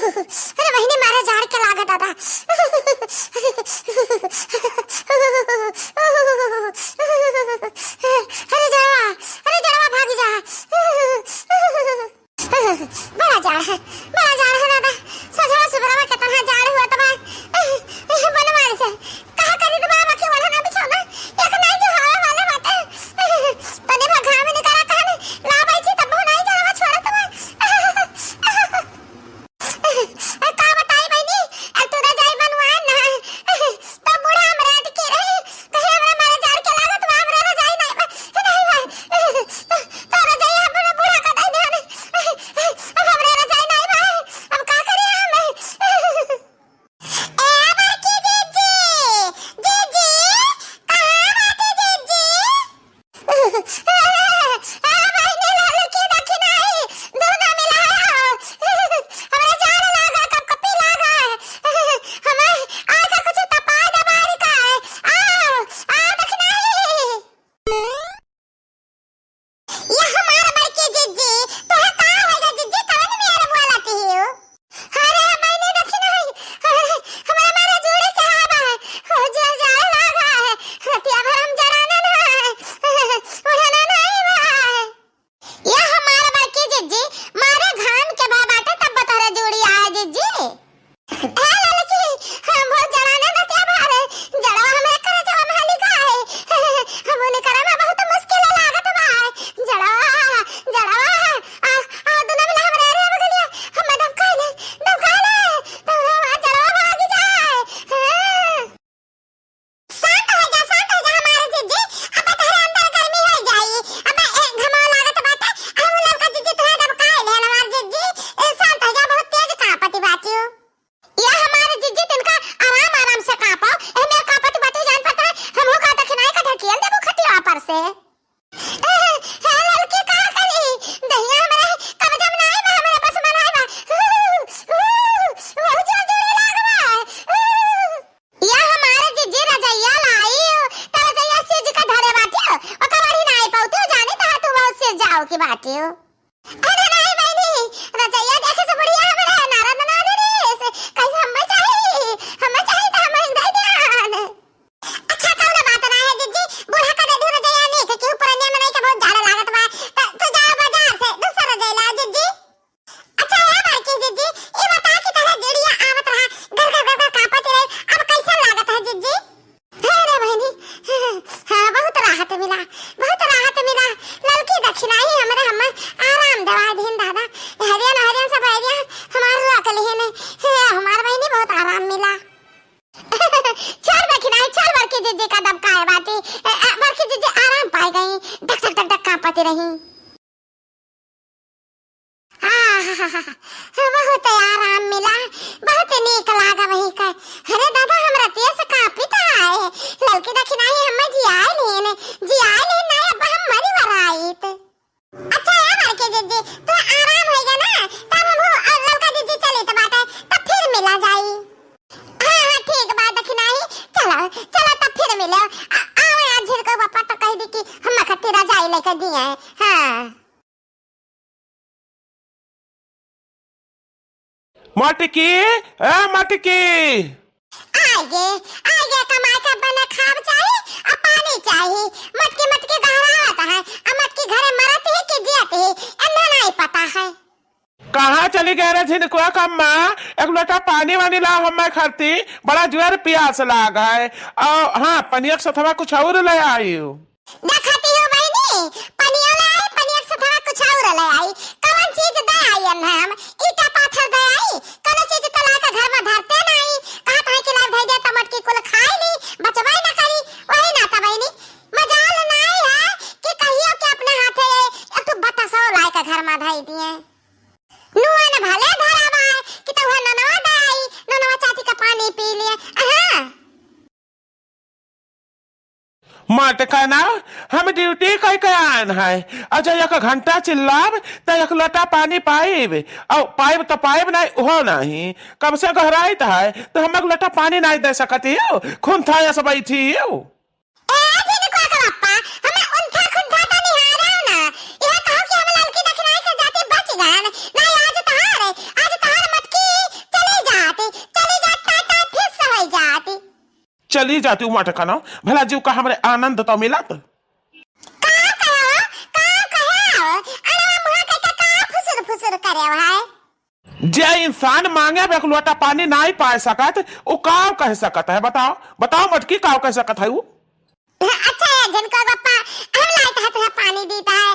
अरे बहिणी मारा झाड़ के लागत दादा। अरे जड़वा भाग जा। बड़ा झाड़ है दादा। सजवा सुबरवा के तन्हा झाड़ हुआ तबा बनवार से कहा करी तो बाबा के वाला ना बिछौना एक नहीं जो हवा वाले बाटे तने भगा में निकला कहने ला भाई जी तब नहीं जड़वा छोड़ा तबा का बताई बहनी अब तू ना जाई बनवा ना तब बूढ़ा हमरा के रहे कहे हमरा मारे झाड़ के लागत बा हमरा ना जाई नहीं भाई तारा जाई हमरा बूढ़ा का दई दे अब हमरा ना जाई नहीं भाई अब का करे हम ए बाकी जीजी जीजी कहां बाकी जीजी की बात है अरे नहीं बहनी रजैया देखे से बढ़िया हमरा नारा बना दे रे कैसे हमें चाहिए तो हमें दे ध्यान अच्छा कौन बात ना है जीजी बूढ़ा का दे दे रजैया नहीं कि ऊपर ने मनाई का बहुत झाड़ा लागत बा तो जा बाजार से दूसरा रजैया जीजी अच्छा है बाकी जीजी ये बता कि तेरा जड़िया आवत रहा घर कांपत रहे अब कैसा लागत है जीजी अरे बहनी हां बहुत राहत मिला ललकी दक्षिणा ही हमरा हम आराम दवा दिन दादा हरियन सब हरियन हमार अकल है ने हमार बहनी बहुत आराम मिला चल बरकी जीजी का दबका है बाती बरकी जीजी आराम पाई गई धक कांपती रही बहुत आराम मिला बहुत नीक लागा वही का अरे दादा हमरा तेज कांपी था आए ललकी दक्षिणा ही हम जी आए ना अब हम मरी वराइत अच्छा है बरके जीजी तो आराम होएगा ना तब हम ललका जीजी चले तो बात है तब फिर मिला जाई हां ठीक बात दक्षिणा ही चलो तब फिर मिले आवे आज को पापा तो कह दी कि हम खत्ती रजाई लेकर दिए हैं हां मटकी आगे कमाई का बना खाब चाहिए और पानी चाहिए मटकी गहरा होता है और मटकी घरे मरती है कि जियती है इन्हें नहीं पता है कहाँ चली गए रे झिनकुआ कम्मा एक लोटा पानी वानी ला हमें खरती बड़ा जोर प्यास लागा है और हाँ पनिया के सथवा कुछ और ले आई देखती हो बहनी पनिया ले आई पनिया के सथवा कुछ और ले आई कौन चीज दे आई हम ईटा पाथर दे आई कौन चीज तला के घर में धरते नहीं कहा था कि ला भेज दे तो मटकी कुल खाई नहीं बचवाई ना करी वही ना था बहनी मजाल नहीं है कि कहियो कि अपने हाथे तू बतासो लाई के घर में धाई दिए नुआ ने भले धरावा कि तो ननवा दाई ननवा चाची का पानी पी लिए हां मटका ना हम ड्यूटी कई के आन है अच्छा एक घंटा चिल्लाब तो एक लोटा पानी पाइब और पाइब तो पाइब नहीं हो नहीं कब से गहराई है तो हम एक लोटा पानी नहीं दे सकती हो खून था सब बैठी हो आज तहार मटकी चली जाती हूँ मटका ना भला जीव का हमरे आनंद तो मिला तो करे भाई जे इंसान मांगे एक लोटा पानी नहीं पा सकत वो काव कह सकत है बताओ बताओ मटकी काव कह सकत है वो अच्छा है जिनको गप्पा हम लाइट हाथ में पानी देता है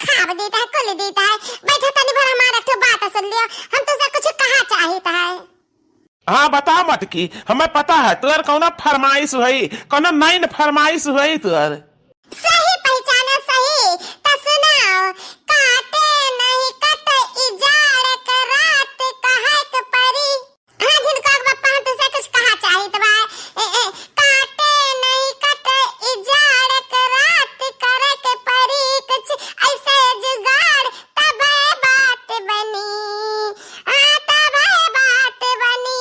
खाब देता है कुल देता है बैठो तनी भर हमारा तो बात सुन लियो हम तुझसे कुछ कहा चाहता है हाँ बताओ मटकी हमें पता है तुअर कौन फरमाइश हुई कौन नई फरमाइश हुई तुअर सही पहचाना सही तो सुनाओ काटे नहीं कटे इजाड़ कर रात कहत परी हाँ जिनको गप्पा हम तुझसे कुछ कहा चाहता भाई काटे नहीं कटे इजाड़ कर रात करत परी कुछ ऐसे जुगाड़ तब बात बनी हाँ तब बात बनी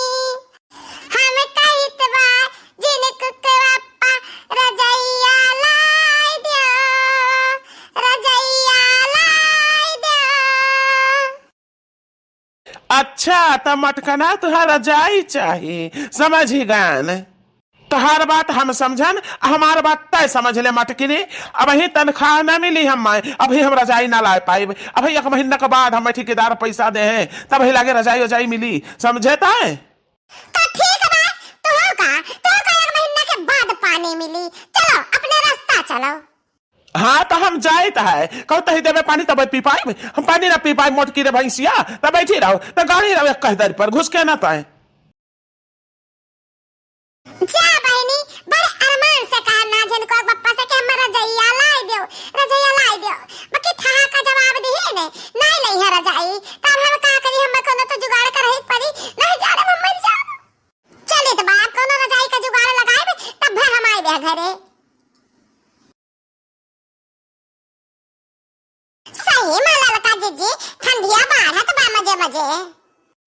हम कहित बा जिनको करप्पा रजैया लाई दियो रजैया लाई दियो अच्छा तो मटकना तुहार रजाई चाहिए समझ ही गए तुहार बात हम समझन हमार बात तय समझ ले मटकिनी अब ही तनख्वाह न मिली हम अभी हम रजाई ना ला पाए अभी 1 महीना के बाद हम ठेकेदार पैसा दे हैं तब ही लागे रजाई वजाई मिली समझे ताए तो ठीक बा तो 1 महीना के बाद पानी मिली चलो अपने रास्ता चलो हाँ तो हम जाए है कहो तही देवे पानी तब पी पाए हम पानी ना पी पाए मोटकी रे भैंसिया तब बैठी रहो तो गाड़ी रहो कह दर पर घुस के ना पाए जा बहनी बड़े अरमान से कहा ना जिनको पप्पा से कि हमरा रजैया लाई दियो बाकी था का जवाब दिए ने नहीं है रजाई तब हम का करी हम कोनो तो जुगाड़ कर ही पड़ी नहीं जाने हम मर जा चले तो बाप कोनो रजाई का जुगाड़ लगाए तब भर हम आए घरे सही माला लगा जीजी ठंडिया बाढ़ तो बा मजे मजे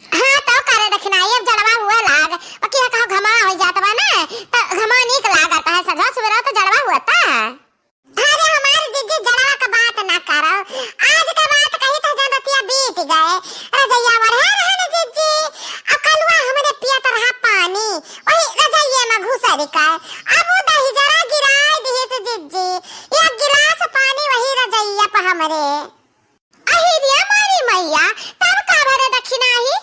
हाँ तो करे रखना ये जड़वा हुआ लाग बाकी कहो घमा हो जाता बा ना तो घमा निक लागता है सजा सुबह तो जड़वा हुआ था अरे हमारे जीजी जड़वा का बात ना करो आज का बात कही तो जनतिया बीत गए रजैया बढ़े रहने जीजी अकलवा हमने पिया तो रहा पानी वही रजैया में घुसरी का अब वो दही जरा गिराए दिए से जीजी एक गिलास पानी वही रजैया पे हमरे अहिरिया मारी मैया तब का भरे दक्षिणा ही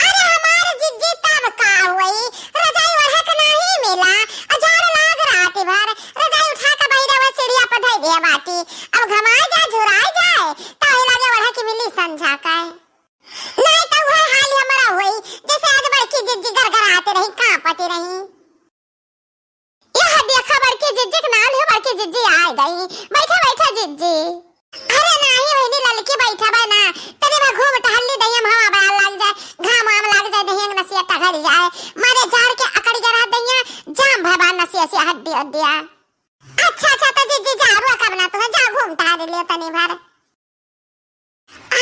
अरे हमारे जिज्जी तब का हुई रजाई वढ़क नहीं मिला अजार लाग रात भर रजाई उठा के बैठे हुए सीढ़िया पर धई दिया बाटी अब घमाए जा झुराए जाए ताही लगे वढ़क मिली संझा का नहीं तो वह हाल हमारा हुई जैसे आज बड़की जिज्जी गरगराते रही कांपती रही यह देखा बड़की जिज्जी के नाम है बड़की जिज्जी आ गई बैठा बैठा जिज्जी अरे नहीं वही ललकी बैठा बा ना तने बा घूम टहली दहियम हवा बा लग जाए घाम आम लग जाए दहियम नसिया टघर जाए मारे झाड़ के अकड़ के रह दैया जाम भबा नसिया से हड्डी हड्डिया अच्छा तो जीजी झाड़ू का बना तो जा घूम टहल लियो तनी भर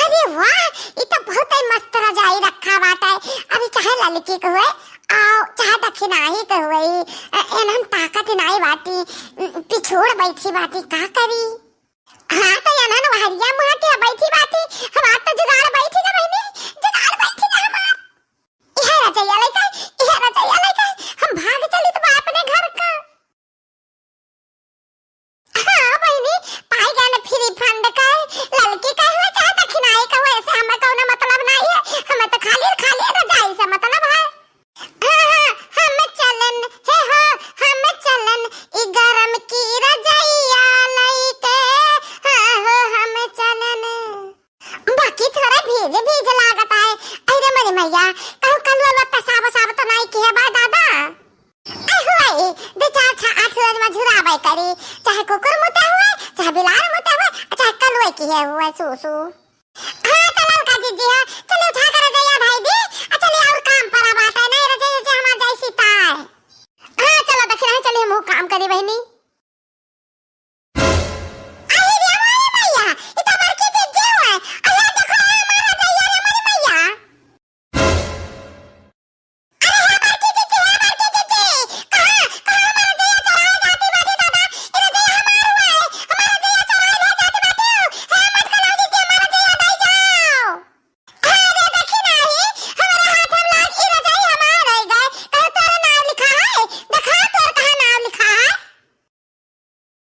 अरे वाह ये तो बहुत ही मस्त रजाई रखा बाटा अभी चाहे ललकी को हुए आओ चाहे दक्षिणा ही को हुए एनम ताकत नहीं बाटी पिछोड़ बैठी बाटी का करी हाँ तो याना न हरिया मुहा के बैठी बाटी हम तो जुगाड़ बैठी ना बहनी जुगाड़ बैठी ना हमार यह रजैया लेकर हम भाग चली तो अपने घर का हाँ बहनी पाई गया ना फ्री फंड का लड़की का हुआ चाहे दक्षिणाई का हुआ ऐसे हमें कोई मतलब नहीं है हमें तो खाली रजाई से मतलब है हाँ हम चलन है हो हम चलन ई गरम की रजाइया लईके हम चलन बाकी थोड़ा भीज लागत है अरे मेरी मैया कहू कलवा पेशाब तो नहीं किया बा दादा आई हुई दे चार 8 रोज में झुराबै करी चाहे कुकुर मुते हुए चाहे बिलार मुते हुए चाहे कलवा की है हुआ सूसू